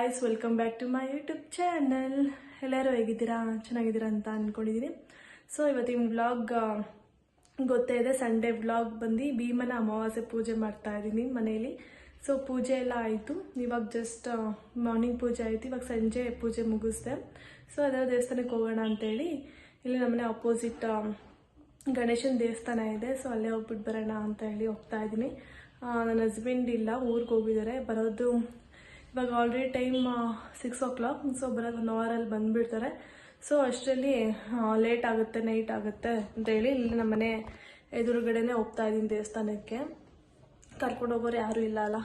Guys, welcome back to my YouTube channel. ಎಲ್ಲರೂ ಹೇಗಿದ್ದೀರಾ? ಚೆನ್ನಾಗಿದ್ದೀರಾ ಅಂತ ಅಂದ್ಕೊಂಡಿದ್ದೀನಿ. ಸೊ ಇವತ್ತಿನ ವ್ಲಾಗ್ ಗೊತ್ತೇ ಇದೆ, ಸಂಡೇ ವ್ಲಾಗ್ ಬಂದು ಭೀಮನ ಅಮಾವಾಸ್ಯೆ ಪೂಜೆ ಮಾಡ್ತಾ ಇದ್ದೀನಿ ಮನೆಯಲ್ಲಿ. ಸೊ ಪೂಜೆ ಎಲ್ಲ ಆಯಿತು, ಇವಾಗ ಜಸ್ಟ್ ಮಾರ್ನಿಂಗ್ ಪೂಜೆ ಆಯಿತು, ಇವಾಗ ಸಂಜೆ ಪೂಜೆ ಮುಗಿಸ್ದೆ. ಸೊ ಅದರ ದೇವಸ್ಥಾನಕ್ಕೆ ಹೋಗೋಣ ಅಂತೇಳಿ ಇಲ್ಲಿ ನಮ್ಮನೆ ಅಪೋಸಿಟ್ ಗಣೇಶನ ದೇವಸ್ಥಾನ ಇದೆ. ಸೊ ಅಲ್ಲೇ ಹೋಗ್ಬಿಟ್ಟು ಬರೋಣ ಅಂತ ಹೇಳಿ ಹೋಗ್ತಾ ಇದ್ದೀನಿ. ನನ್ನ ಹಸ್ಬೆಂಡ್ ಇಲ್ಲ, ಊರಿಗೆ ಹೋಗಿದ್ದಾರೆ. ಬರೋದು ಇವಾಗ ಆಲ್ರೆಡಿ ಟೈಮ್ 6 o'clock. ಸೊ ಬರೋದು 1 hour ಬಂದುಬಿಡ್ತಾರೆ. ಸೊ ಅಷ್ಟರಲ್ಲಿ ಲೇಟ್ ಆಗುತ್ತೆ, ನೈಟ್ ಆಗುತ್ತೆ ಅಂತೇಳಿ ಇಲ್ಲಿ ನಮ್ಮ ಮನೆ ಎದುರುಗಡೆನೇ ಹೋಗ್ತಾ ಇದ್ದೀನಿ ದೇವಸ್ಥಾನಕ್ಕೆ. ಕರ್ಕೊಂಡು ಹೋಗೋರು ಯಾರೂ ಇಲ್ಲ ಅಲ್ಲ,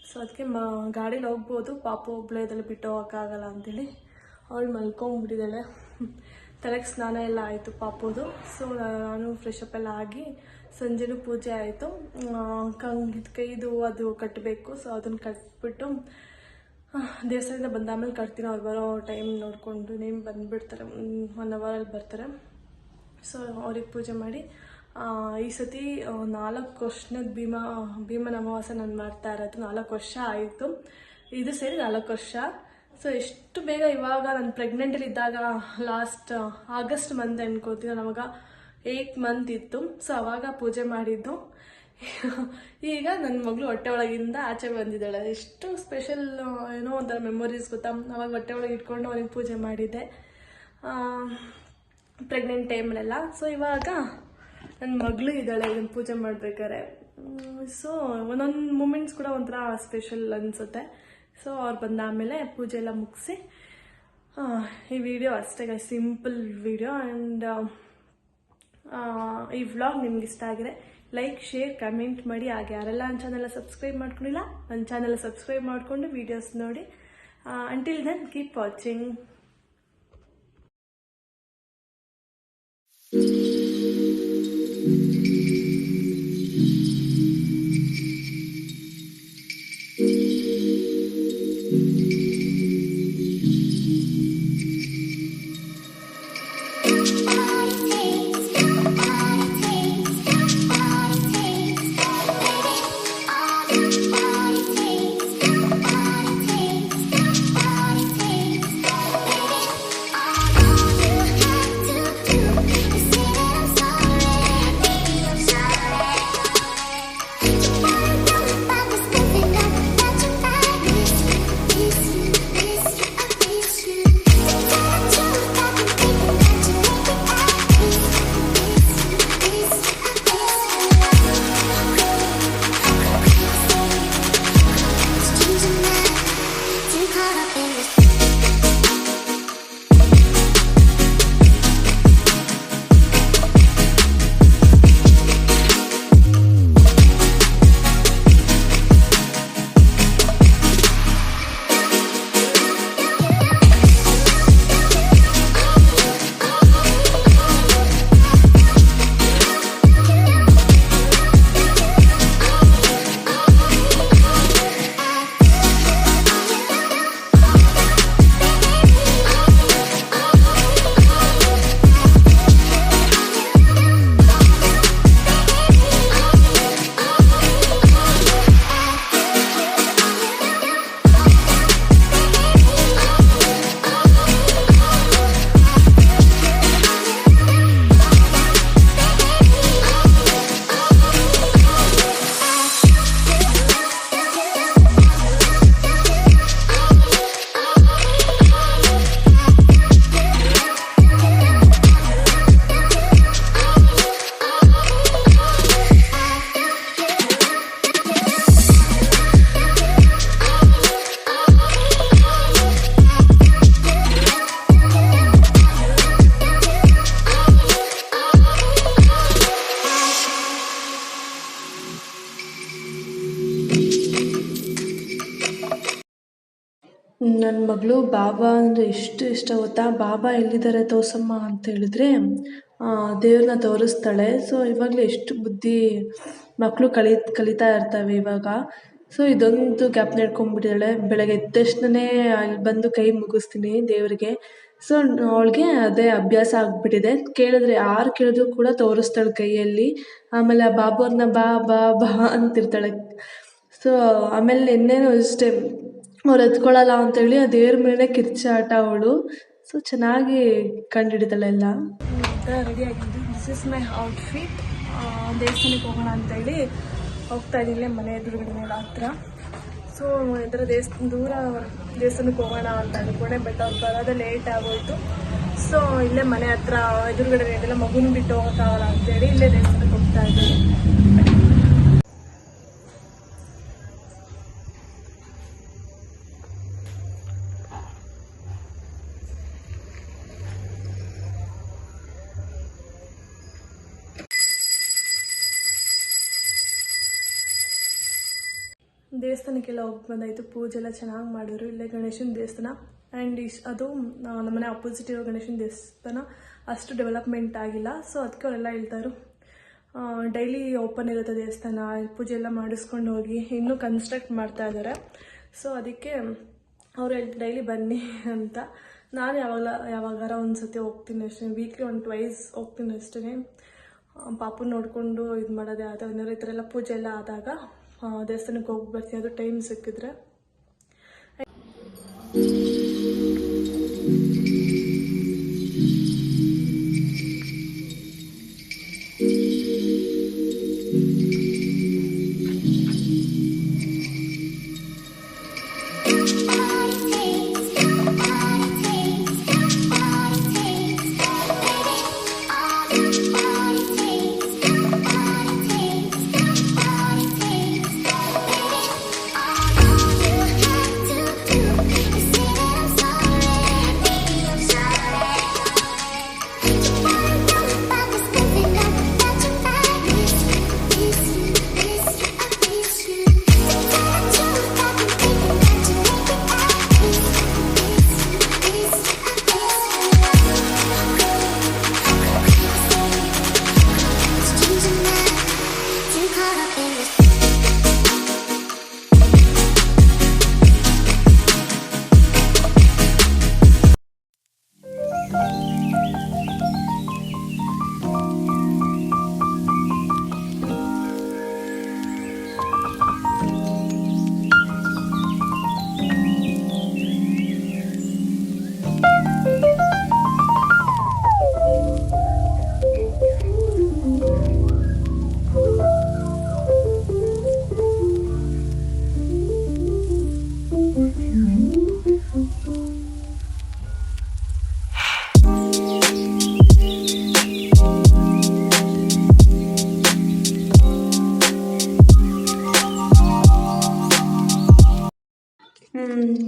ಸೊ ಅದಕ್ಕೆ ಗಾಡೀಲಿ ಹೋಗ್ಬೋದು. ಪಾಪು ಒಬ್ಬಳೇ ಇದರಲ್ಲಿ ಬಿಟ್ಟು ಹೋಗೋಕ್ಕಾಗಲ್ಲ ಅಂತೇಳಿ ಅವಳು ಮಲ್ಕೊಂಡ್ಬಿಟ್ಟಿದ್ದಾಳೆ. ತಲೆಗೆ ಸ್ನಾನ ಎಲ್ಲ ಆಯಿತು ಪಾಪುದು. ಸೊ ನಾನು ಫ್ರೆಶ್ ಅಪ್ ಎಲ್ಲ ಆಗಿ ಸಂಜೆನೂ ಪೂಜೆ ಆಯಿತು. ಕೈದು ಅದು ಕಟ್ಟಬೇಕು. ಸೊ ಅದನ್ನು ಕಟ್ಬಿಟ್ಟು ದೇವಸ್ಥಾನದಿಂದ ಬಂದಾದ್ಮೇಲೆ ಕಟ್ತೀನಿ. ಅವ್ರು ಬರೋ ಟೈಮ್ ನೋಡಿಕೊಂಡು ನೇಮ್ ಬಂದುಬಿಡ್ತಾರೆ, 1 hour ಬರ್ತಾರೆ. ಸೊ ಅವ್ರಿಗೆ ಪೂಜೆ ಮಾಡಿ ಈ ಸತಿ 4 ವರ್ಷದ ಭೀಮನ ಅಮಾವಾಸ್ಯೆ ನಾನು ಮಾಡ್ತಾ ಇರೋದು. 4 ವರ್ಷ ಆಯಿತು, ಇದು ಸೇರಿ 4 ವರ್ಷ. ಸೊ ಎಷ್ಟು ಬೇಗ ಇವಾಗ ನಾನು ಪ್ರೆಗ್ನೆಂಟಲ್ಲಿ ಇದ್ದಾಗ ಲಾಸ್ಟ್ ಆಗಸ್ಟ್ ಮಂತ್ ಅನ್ಕೋತೀನಿ, ನಾನು ಅವಾಗ 8 month ಇತ್ತು. ಸೊ ಅವಾಗ ಪೂಜೆ ಮಾಡಿದ್ದು. ಈಗ ನನ್ನ ಮಗಳು ಹೊಟ್ಟೆ ಒಳಗಿಂದ ಆಚೆ ಬಂದಿದ್ದಾಳೆ. ಎಷ್ಟು ಸ್ಪೆಷಲ್, ಏನೋ ಒಂಥರ ಮೆಮೊರೀಸ್ ಗೊತ್ತಾ. ಅವಾಗ ಹೊಟ್ಟೆ ಒಳಗೆ ಇಟ್ಕೊಂಡು ಅವನಿಗೆ ಪೂಜೆ ಮಾಡಿದ್ದೆ ಪ್ರೆಗ್ನೆಂಟ್ ಟೈಮಲ್ಲೆಲ್ಲ. ಸೊ ಇವಾಗ ನನ್ನ ಮಗಳು ಇದ್ದಾಳೆ ಇದನ್ನು ಪೂಜೆ ಮಾಡ್ಬೇಕಾರೆ. ಸೊ ಒಂದೊಂದು ಮೂಮೆಂಟ್ಸ್ ಕೂಡ ಒಂಥರ ಸ್ಪೆಷಲ್ ಅನಿಸುತ್ತೆ. ಸೊ ಅವ್ರು ಬಂದಾದಮೇಲೆ ಪೂಜೆ ಎಲ್ಲ ಮುಗಿಸಿ ಈ ವಿಡಿಯೋ ಅಷ್ಟೇ, ಸಿಂಪಲ್ ವಿಡಿಯೋ. ಆ್ಯಂಡ್ ಈ ವ್ಲಾಗ್ ನಿಮ್ಗೆ ಇಷ್ಟ ಆಗಿದೆ ಲೈಕ್, ಶೇರ್, ಕಮೆಂಟ್ ಮಾಡಿ. ಹಾಗೆ ಯಾರೆಲ್ಲ ನನ್ನ ಚಾನೆಲ್ ಸಬ್ಸ್ಕ್ರೈಬ್ ಮಾಡ್ಕೊಂಡಿಲ್ಲ, ನನ್ನ ಚಾನೆಲ್ ಸಬ್ಸ್ಕ್ರೈಬ್ ಮಾಡಿಕೊಂಡು ವೀಡಿಯೋಸ್ ನೋಡಿ. Until then keep watching. ನನ್ನ ಮಗಳು ಬಾಬಾ ಅಂದರೆ ಎಷ್ಟು ಇಷ್ಟ ಗೊತ್ತಾ. ಬಾಬಾ ಎಲ್ಲಿದ್ದಾರೆ ತೋರ್ಸಮ್ಮ ಅಂತ ಹೇಳಿದ್ರೆ ದೇವ್ರನ್ನ ತೋರಿಸ್ತಾಳೆ. ಸೊ ಇವಾಗಲೇ ಎಷ್ಟು ಬುದ್ಧಿ ಮಕ್ಕಳು ಕಲಿತಾ ಇರ್ತವೆ ಇವಾಗ. ಸೊ ಇದೊಂದು ಗ್ಯಾಪ್ ಹಿಡ್ಕೊಂಡ್ಬಿಟ್ಟಿದ್ದಾಳೆ. ಬೆಳಗ್ಗೆ ಎದ್ದ ತಕ್ಷಣನೇ ಅಲ್ಲಿ ಬಂದು ಕೈ ಮುಗಿಸ್ತೀನಿ ದೇವರಿಗೆ. ಸೊ ಅವಳಿಗೆ ಅದೇ ಅಭ್ಯಾಸ ಆಗಿಬಿಟ್ಟಿದೆ. ಕೇಳಿದ್ರೆ ಯಾರು ಕೇಳಿದ್ರು ಕೂಡ ತೋರಿಸ್ತಾಳೆ ಕೈಯಲ್ಲಿ. ಆಮೇಲೆ ಆ ಬಾಬಾವ್ರನ್ನ ಬಾ ಬಾ ಬಾ ಅಂತಿರ್ತಾಳೆ. ಸೊ ಆಮೇಲೆ ನಿನ್ನೆನೂ ಅಷ್ಟೇ ಅವ್ರು ಎತ್ಕೊಳ್ಳಲ್ಲ ಅಂತೇಳಿ ಆ ದೇವ್ರ ಮೇಲೆ ಕಿರ್ಚಾಟ ಅವಳು. ಸೊ ಚೆನ್ನಾಗಿ ಕಂಡುಹಿಡಿತಾಳೆ ಎಲ್ಲ. ರೆಡಿ ಆಗಿದ್ದು, ದಿಸ್ ಇಸ್ ಮೈ ಔಟ್ಫಿಟ್. ದೇವಸ್ಥಾನಕ್ಕೆ ಹೋಗೋಣ ಅಂತೇಳಿ ಹೋಗ್ತಾ ಇದ್ದೀನಿ, ಮನೆ ಎದುರುಗಡೆ ಹತ್ರ. ಸೊ ಇದರ ದೂರ ದೇವಸ್ಥಾನಕ್ಕೆ ಹೋಗೋಣ ಅಂತ ಅಂದ್ಕೊಂಡೆ, ಬಟ್ ಅವ್ರು ಬರೋದೇ ಲೇಟ್ ಆಗೋಯ್ತು. ಸೊ ಇಲ್ಲೇ ಮನೆ ಹತ್ರ ಎದುರುಗಡೆ ಇದೆಲ್ಲ ಮಗುನ ಬಿಟ್ಟು ಹೋಗೋಕ್ಕಾಗಲ್ಲ ಅಂತೇಳಿ ಇಲ್ಲೇ ದೇವಸ್ಥಾನಕ್ಕೆ ಹೋಗ್ತಾ ಇದ್ದೀನಿ. ದೇವಸ್ಥಾನಕ್ಕೆಲ್ಲ ಹೋಗಿ ಬಂದಾಯಿತು. ಪೂಜೆ ಎಲ್ಲ ಚೆನ್ನಾಗಿ ಮಾಡಿದ್ರು. ಇಲ್ಲೇ ಗಣೇಶನ ದೇವಸ್ಥಾನ ಆ್ಯಂಡ್ ಅದು ನಮ್ಮನೆ ಅಪೋಸಿಟ್ ಇರೋ ಗಣೇಶನ ದೇವಸ್ಥಾನ ಅಷ್ಟು ಡೆವಲಪ್ಮೆಂಟ್ ಆಗಿಲ್ಲ. ಸೊ ಅದಕ್ಕೆ ಅವರೆಲ್ಲ ಹೇಳ್ತಾಯಿದ್ರು ಡೈಲಿ ಓಪನ್ ಇರುತ್ತೆ ದೇವಸ್ಥಾನ, ಪೂಜೆ ಎಲ್ಲ ಮಾಡಿಸ್ಕೊಂಡು ಹೋಗಿ. ಇನ್ನೂ ಕನ್ಸ್ಟ್ರಕ್ಟ್ ಮಾಡ್ತಾ ಇದ್ದಾರೆ. ಸೊ ಅದಕ್ಕೆ ಅವ್ರು ಡೈಲಿ ಬನ್ನಿ ಅಂತ. ನಾನು ಯಾವಾಗಾರ ಒಂದು ಸತಿ ಹೋಗ್ತೀನಿ ಅಷ್ಟೇ, ವೀಕ್ಲಿ 1 twice ಹೋಗ್ತೀನಿ ಅಷ್ಟೇ. ಪಾಪು ನೋಡಿಕೊಂಡು ಇದು ಮಾಡೋದೇ ಆದಾಗ, ಏನಾರು ಈ ಥರ ಎಲ್ಲ ಪೂಜೆ ಎಲ್ಲ ಆದಾಗ ದೇವಸ್ಥಾನಕ್ಕೆ ಹೋಗಿ ಬರ್ತೀನಿ, ಅದು ಟೈಮ್ ಸಿಕ್ಕಿದ್ರೆ.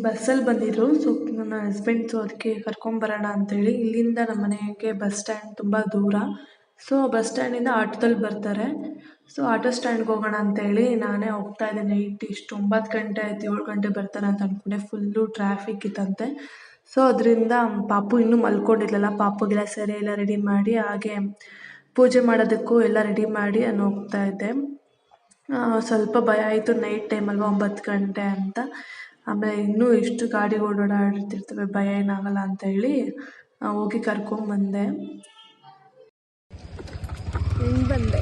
ಬಸ್ಸಲ್ಲಿ ಬಂದಿದ್ರು. ಸೊ ನನ್ನ ಹಸ್ಬೆಂಡ್ಸು ಅದಕ್ಕೆ ಕರ್ಕೊಂಬರೋಣ ಅಂತೇಳಿ. ಇಲ್ಲಿಂದ ನಮ್ಮ ಮನೆಗೆ ಬಸ್ ಸ್ಟ್ಯಾಂಡ್ ತುಂಬ ದೂರ. ಸೊ ಬಸ್ ಸ್ಟ್ಯಾಂಡಿಂದ ಆಟೋದಲ್ಲಿ ಬರ್ತಾರೆ. ಸೊ ಆಟೋ ಸ್ಟ್ಯಾಂಡ್ಗೆ ಹೋಗೋಣ ಅಂತೇಳಿ ನಾನೇ ಹೋಗ್ತಾ ಇದ್ದೆ. ನೈಟ್ ಇಷ್ಟು 9 ಗಂಟೆ ಆಯ್ತು, 7 ಗಂಟೆ ಬರ್ತಾರೆ ಅಂತ ಅಂದ್ಕೊಂಡೆ. ಫುಲ್ಲು ಟ್ರಾಫಿಕ್ ಇತ್ತಂತೆ. ಸೊ ಅದರಿಂದ ಪಾಪು ಇನ್ನೂ ಮಲ್ಕೊಂಡಿರಲಿಲ್ಲ. ಪಾಪುಗೆಲ್ಲ ಸರಿ ಎಲ್ಲ ರೆಡಿ ಮಾಡಿ, ಹಾಗೆ ಪೂಜೆ ಮಾಡೋದಕ್ಕೂ ಎಲ್ಲ ರೆಡಿ ಮಾಡಿ ನಾನು ಹೋಗ್ತಾ ಇದ್ದೆ. ಸ್ವಲ್ಪ ಭಯ ಆಯಿತು, ನೈಟ್ ಟೈಮಲ್ವ 9 ಗಂಟೆ ಅಂತ. ಆಮೇಲೆ ಇನ್ನೂ ಎಷ್ಟು ಗಾಡಿಗಳು ಓಡಾಡ್ತಿರ್ತವೆ, ಭಯ ಏನಾಗಲ್ಲ ಅಂತ ಹೇಳಿ ಹೋಗಿ ಕರ್ಕೊಂಬಂದೆ. ಬಂದೆ.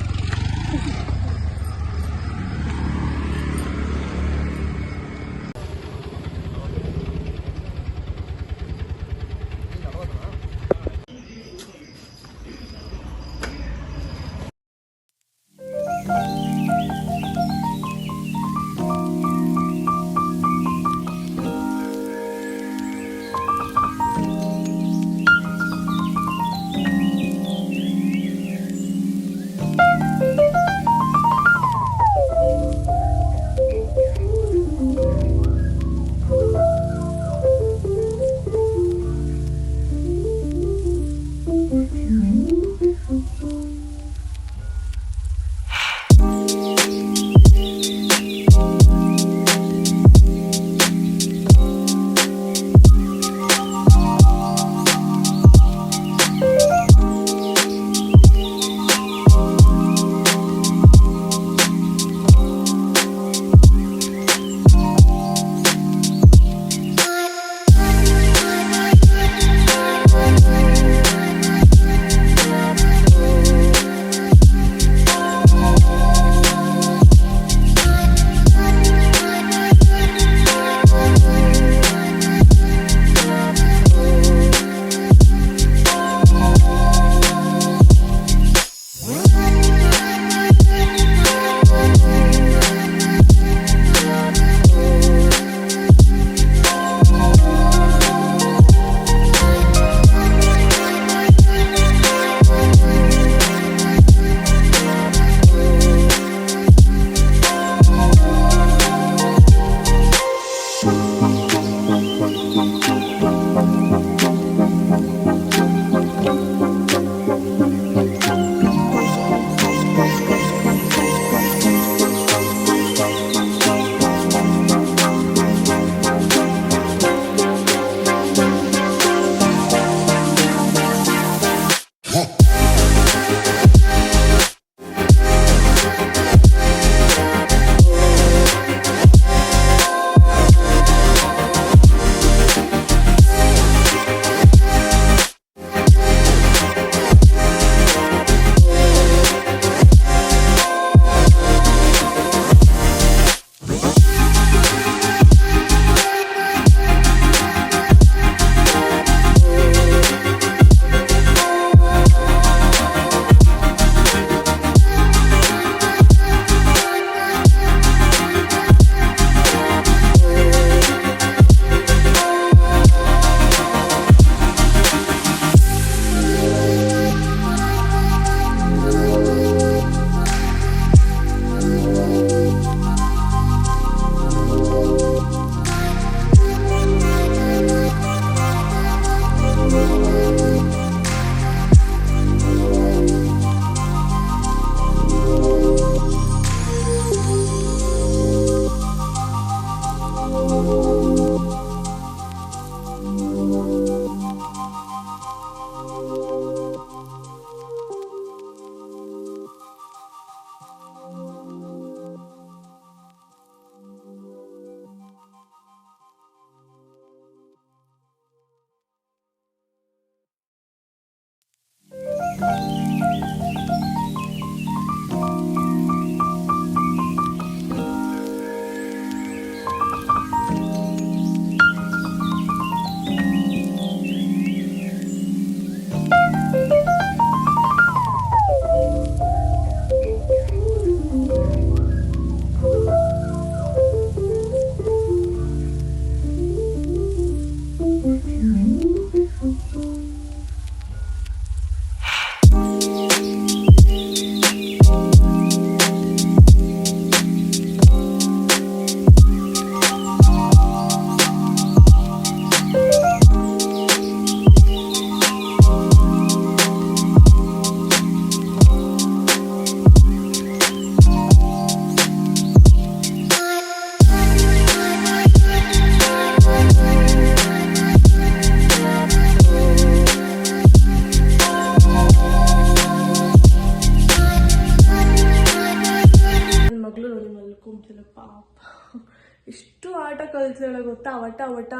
ಆಟ ಕಲಿತಾಳೆ ಗೊತ್ತಾ, ವಟ ವಟ.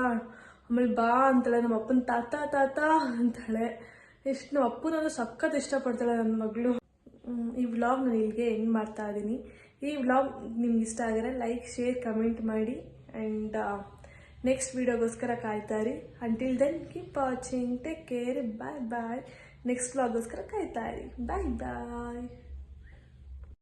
ಆಮೇಲೆ ಬಾ ಅಂತಾಳೆ, ನಮ್ಮ ಅಪ್ಪನ ತಾತ ತಾತ ಅಂತಾಳೆ. ಎಷ್ಟು ನಮ್ಮ ಅಪ್ಪನನ್ನು ಸಖತ್ ಇಷ್ಟಪಡ್ತಾಳೆ ನನ್ನ ಮಗಳು. ಈ ವ್ಲಾಗ್ ನಾನು ಇಲ್ಲಿಗೆ ಎಂಡ್ ಮಾಡ್ತಾ ಇದ್ದೀನಿ. ಈ ವ್ಲಾಗ್ ನಿಮ್ಗೆ ಇಷ್ಟ ಆಗಿದ್ರೆ ಲೈಕ್, ಶೇರ್, ಕಮೆಂಟ್ ಮಾಡಿ. ಆ್ಯಂಡ್ ನೆಕ್ಸ್ಟ್ ವೀಡಿಯೋಗೋಸ್ಕರ ಕಾಯ್ತಾಯಿರಿ. Until then keep watching, take care, bye bye. Next ವ್ಲಾಗೋಸ್ಕರ ಕಾಯ್ತಾಯಿರಿ. ಬಾಯ್ ಬಾಯ್.